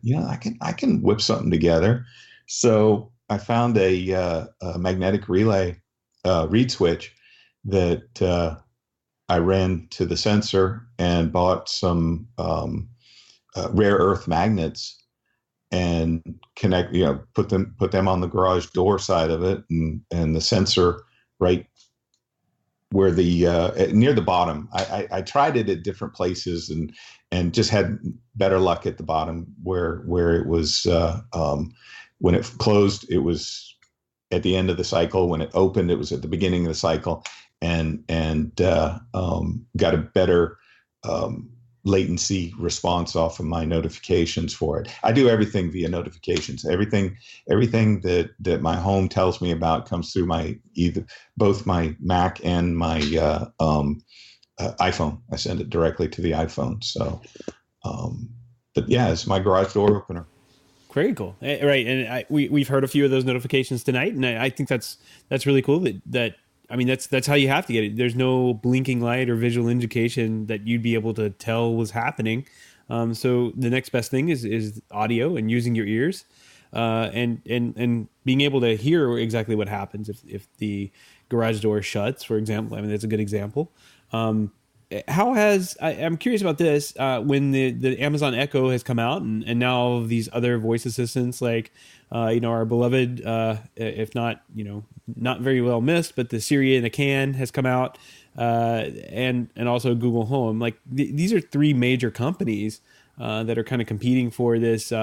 I can whip something together. So I found a magnetic relay reed switch that I ran to the sensor and bought some rare earth magnets and put them on the garage door side of it, and the sensor right where the near the bottom. I tried it at different places and just had better luck at the bottom where it was when it closed, it was at the end of the cycle. When it opened, it was at the beginning of the cycle, and got a better latency response off of my notifications for it. I do everything via notifications. Everything that my home tells me about comes through both my Mac and my iPhone. I send it directly to the iPhone. So, but yeah, it's my garage door opener. Very cool. Right. And we've heard a few of those notifications tonight, and I think that's really cool that I mean, that's how you have to get it. There's no blinking light or visual indication that you'd be able to tell was happening. So the next best thing is audio and using your ears, and being able to hear exactly what happens if the garage door shuts, for example. I mean, that's a good example. I'm curious about this, when the Amazon Echo has come out, and now all of these other voice assistants, like, our beloved, if not, not very well missed, but the Siri in a can has come out, and also Google Home. Like these are three major companies that are kind of competing for this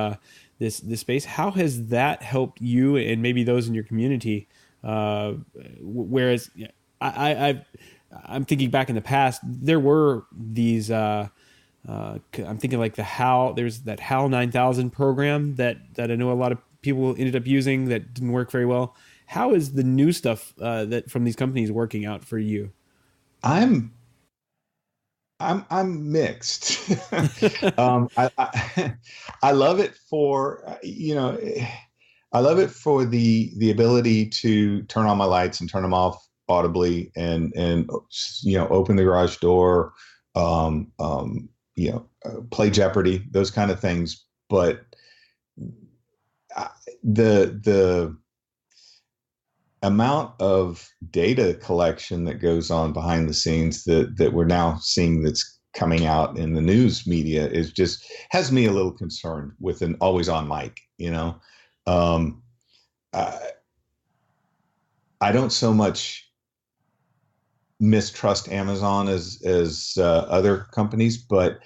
space. How has that helped you and maybe those in your community? Whereas I'm thinking back in the past, there were these. I'm thinking like there's that HAL 9000 program that I know a lot of people ended up using that didn't work very well. How is the new stuff that from these companies working out for you? I'm mixed. I love it for I love it for the ability to turn on my lights and turn them off audibly, and open the garage door, play Jeopardy, those kind of things. But the amount of data collection that goes on behind the scenes that we're now seeing that's coming out in the news media is just has me a little concerned with an always on mic. I don't so much mistrust Amazon as other companies, but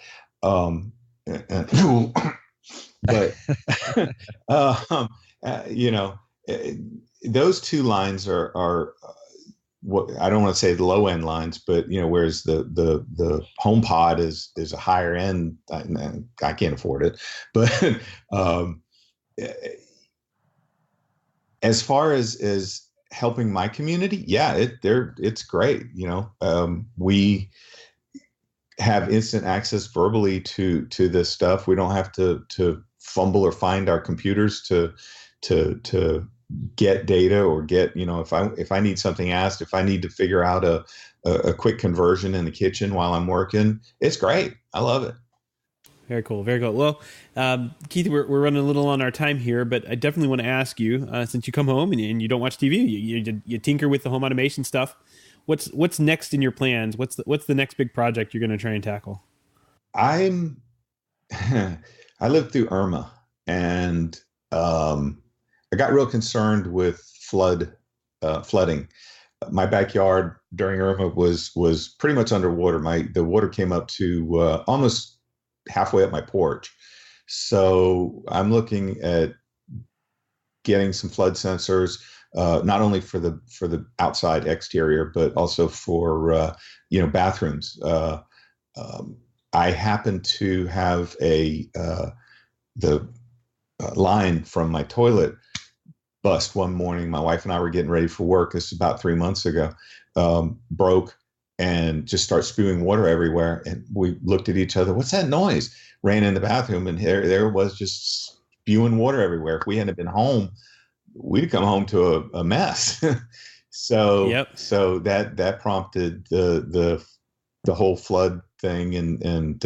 those two lines are what I don't want to say the low end lines, but whereas the HomePod is a higher end. I can't afford it, but as far as helping my community, yeah, it's great. We have instant access verbally to this stuff. We don't have to fumble or find our computers to get data or get, if I need something asked, if I need to figure out a quick conversion in the kitchen while I'm working, it's great. I love it. Very cool. Very cool. Well, Keith, we're running a little on our time here, but I definitely want to ask you, since you come home and you don't watch TV, you tinker with the home automation stuff. What's next in your plans? What's the next big project you're going to try and tackle? I lived through Irma, and I got real concerned with flooding. My backyard during Irma was pretty much underwater. The water came up to almost halfway up my porch. So I'm looking at getting some flood sensors, not only for the outside exterior, but also for bathrooms. I happen to have the line from my toilet bust one morning. My wife and I were getting ready for work. This is about 3 months ago. Broke and just start spewing water everywhere. And we looked at each other. What's that noise? Ran in the bathroom, and there it was, just spewing water everywhere. If we hadn't been home, we'd come home to a mess. So that prompted the whole flood thing and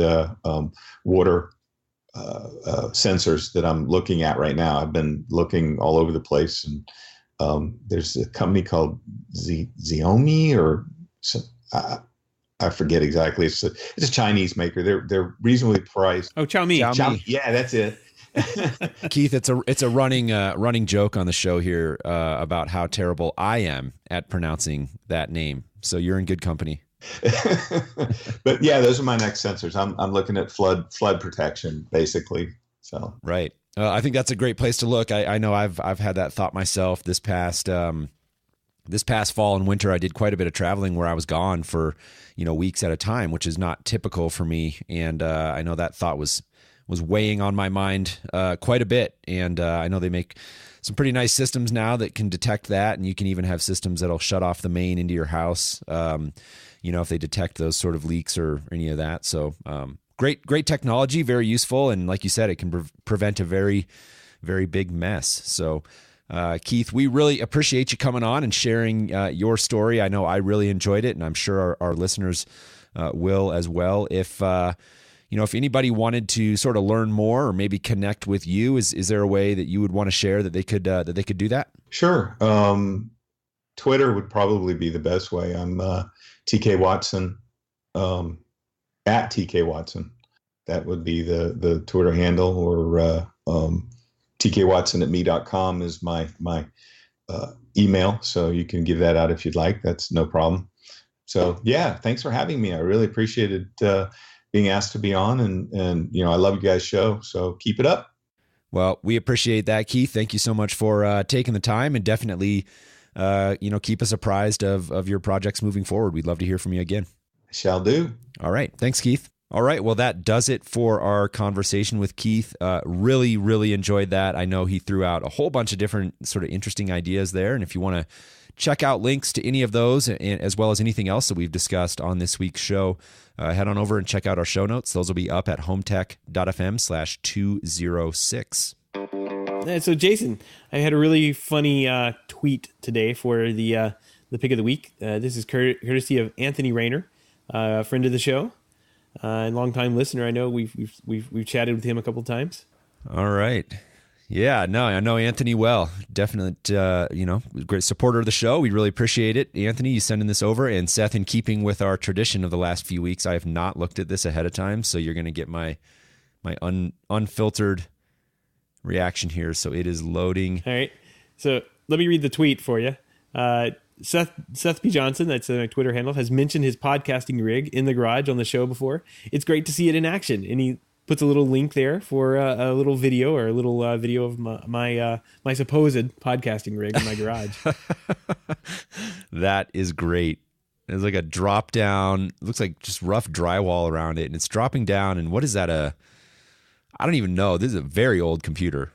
water sensors that I'm looking at right now. I've been looking all over the place, and there's a company called Xiaomi or I forget exactly. It's a Chinese maker. They're reasonably priced. Oh, Xiaomi. Yeah, that's it. Keith, it's a running joke on the show here about how terrible I am at pronouncing that name. So you're in good company. But yeah, those are my next sensors. I'm looking at flood protection, basically. So right. I think that's a great place to look. I know I've had that thought myself this past fall and winter. I did quite a bit of traveling where I was gone for weeks at a time, which is not typical for me. And I know that thought was weighing on my mind quite a bit. And I know they make some pretty nice systems now that can detect that, and you can even have systems that'll shut off the main into your house. If they detect those sort of leaks or any of that. So great technology, very useful. And like you said, it can prevent a very, very big mess. So Keith, we really appreciate you coming on and sharing your story. I know I really enjoyed it, and I'm sure our listeners will as well. If anybody wanted to sort of learn more or maybe connect with you, is there a way that you would want to share that they could do that? Sure. Twitter would probably be the best way. I'm TK Watson, at TK Watson. That would be the Twitter handle, or tkwatson@me.com is my email. So you can give that out if you'd like. That's no problem. So yeah, thanks for having me. I really appreciated being asked to be on, and I love you guys' show. So keep it up. Well, we appreciate that, Keith. Thank you so much for taking the time, and definitely keep us apprised of your projects moving forward. We'd love to hear from you again. Shall do. All right. Thanks, Keith. All right. Well, that does it for our conversation with Keith. Really, really enjoyed that. I know he threw out a whole bunch of different sort of interesting ideas there. And if you want to check out links to any of those, as well as anything else that we've discussed on this week's show, head on over and check out our show notes. Those will be up at HomeTech.fm/206. So Jason, I had a really funny tweet today for the pick of the week. This is courtesy of Anthony Rayner, a friend of the show, and longtime listener. I know we've chatted with him a couple of times. All right. Yeah, no, I know Anthony well. Definite, great supporter of the show. We really appreciate it. Anthony, you sending this over. And Seth, in keeping with our tradition of the last few weeks, I have not looked at this ahead of time, so you're going to get my unfiltered reaction here. So it is loading. All right. So let me read the tweet for you. Seth P. Johnson, that's my Twitter handle, has mentioned his podcasting rig in the garage on the show before. It's great to see it in action. And he puts a little link there for a little video, or a little video of my supposed podcasting rig in my garage. That is great. It's like a drop down. It looks like just rough drywall around it, and it's dropping down. And what is that? I don't even know. This is a very old computer.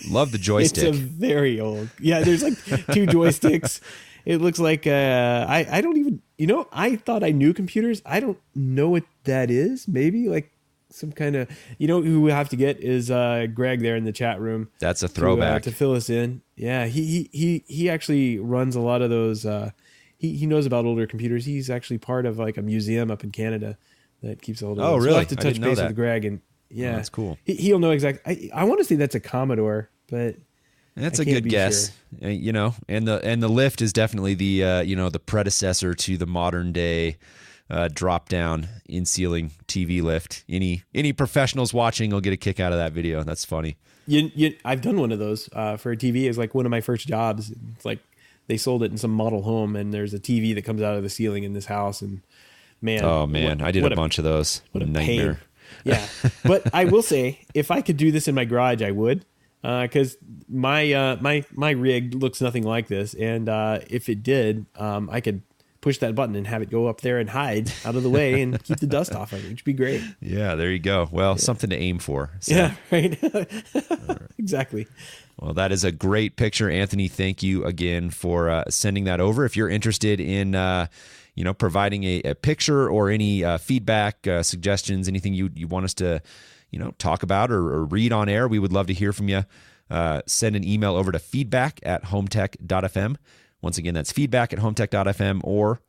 Love the joystick. It's a very old. Yeah, there's like two joysticks. It looks like I don't even. I thought I knew computers. I don't know what that is. Maybe like some kind of. Who we have to get is Greg there in the chat room. That's a throwback to fill us in. Yeah, he actually runs a lot of those. He knows about older computers. He's actually part of like a museum up in Canada that keeps all those. Oh, really? So we'll have to touch base with Greg, and yeah, that's cool. He'll know exactly. I want to say that's a Commodore, but that's a good guess. Sure. And the lift is definitely the the predecessor to the modern day drop down in ceiling TV lift. Any professionals watching will get a kick out of that video. That's funny. I've done one of those for a TV. It was like one of my first jobs. It's like they sold it in some model home, and there's a TV that comes out of the ceiling in this house. And man, I did a bunch of those. What a nightmare. Pain. Yeah, but I will say, if I could do this in my garage, I would, because my rig looks nothing like this, and if it did, I could push that button and have it go up there and hide out of the way and keep the dust off of it, which would be great. Yeah, there you go. Well, something to aim for. So. Yeah, right. Exactly. Well, that is a great picture, Anthony. Thank you again for sending that over. If you're interested in providing a picture or any feedback, suggestions, anything you want us to talk about or read on air, we would love to hear from you. Send an email over to feedback@HomeTech.fm. Once again, that's feedback@HomeTech.fm, or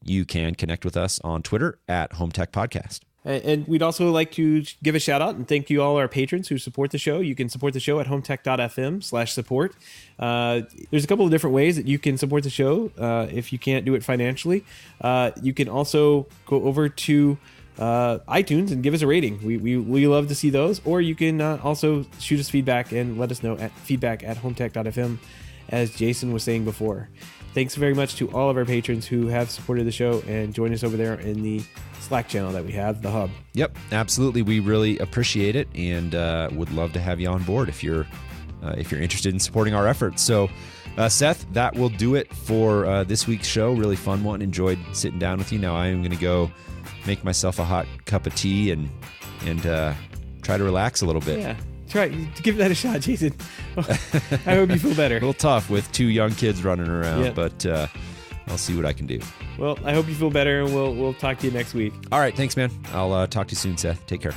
you can connect with us on Twitter @HomeTechPodcast. And we'd also like to give a shout out and thank you all our patrons who support the show. You can support the show at HomeTech.fm/support. There's a couple of different ways that you can support the show if you can't do it financially. You can also go over to iTunes and give us a rating. We love to see those. Or you can also shoot us feedback and let us know at feedback@HomeTech.fm, as Jason was saying before. Thanks very much to all of our patrons who have supported the show and joined us over there in the Slack channel that we have, the Hub. Yep, absolutely. We really appreciate it and would love to have you on board if you're interested in supporting our efforts. So, Seth, that will do it for this week's show. Really fun one. Enjoyed sitting down with you. Now I am going to go make myself a hot cup of tea and try to relax a little bit. Yeah. Try give that a shot, Jason. I hope you feel better. A little tough with 2 young kids running around, but I'll see what I can do. Well, I hope you feel better, and we'll talk to you next week. All right, thanks, man. I'll talk to you soon, Seth. Take care.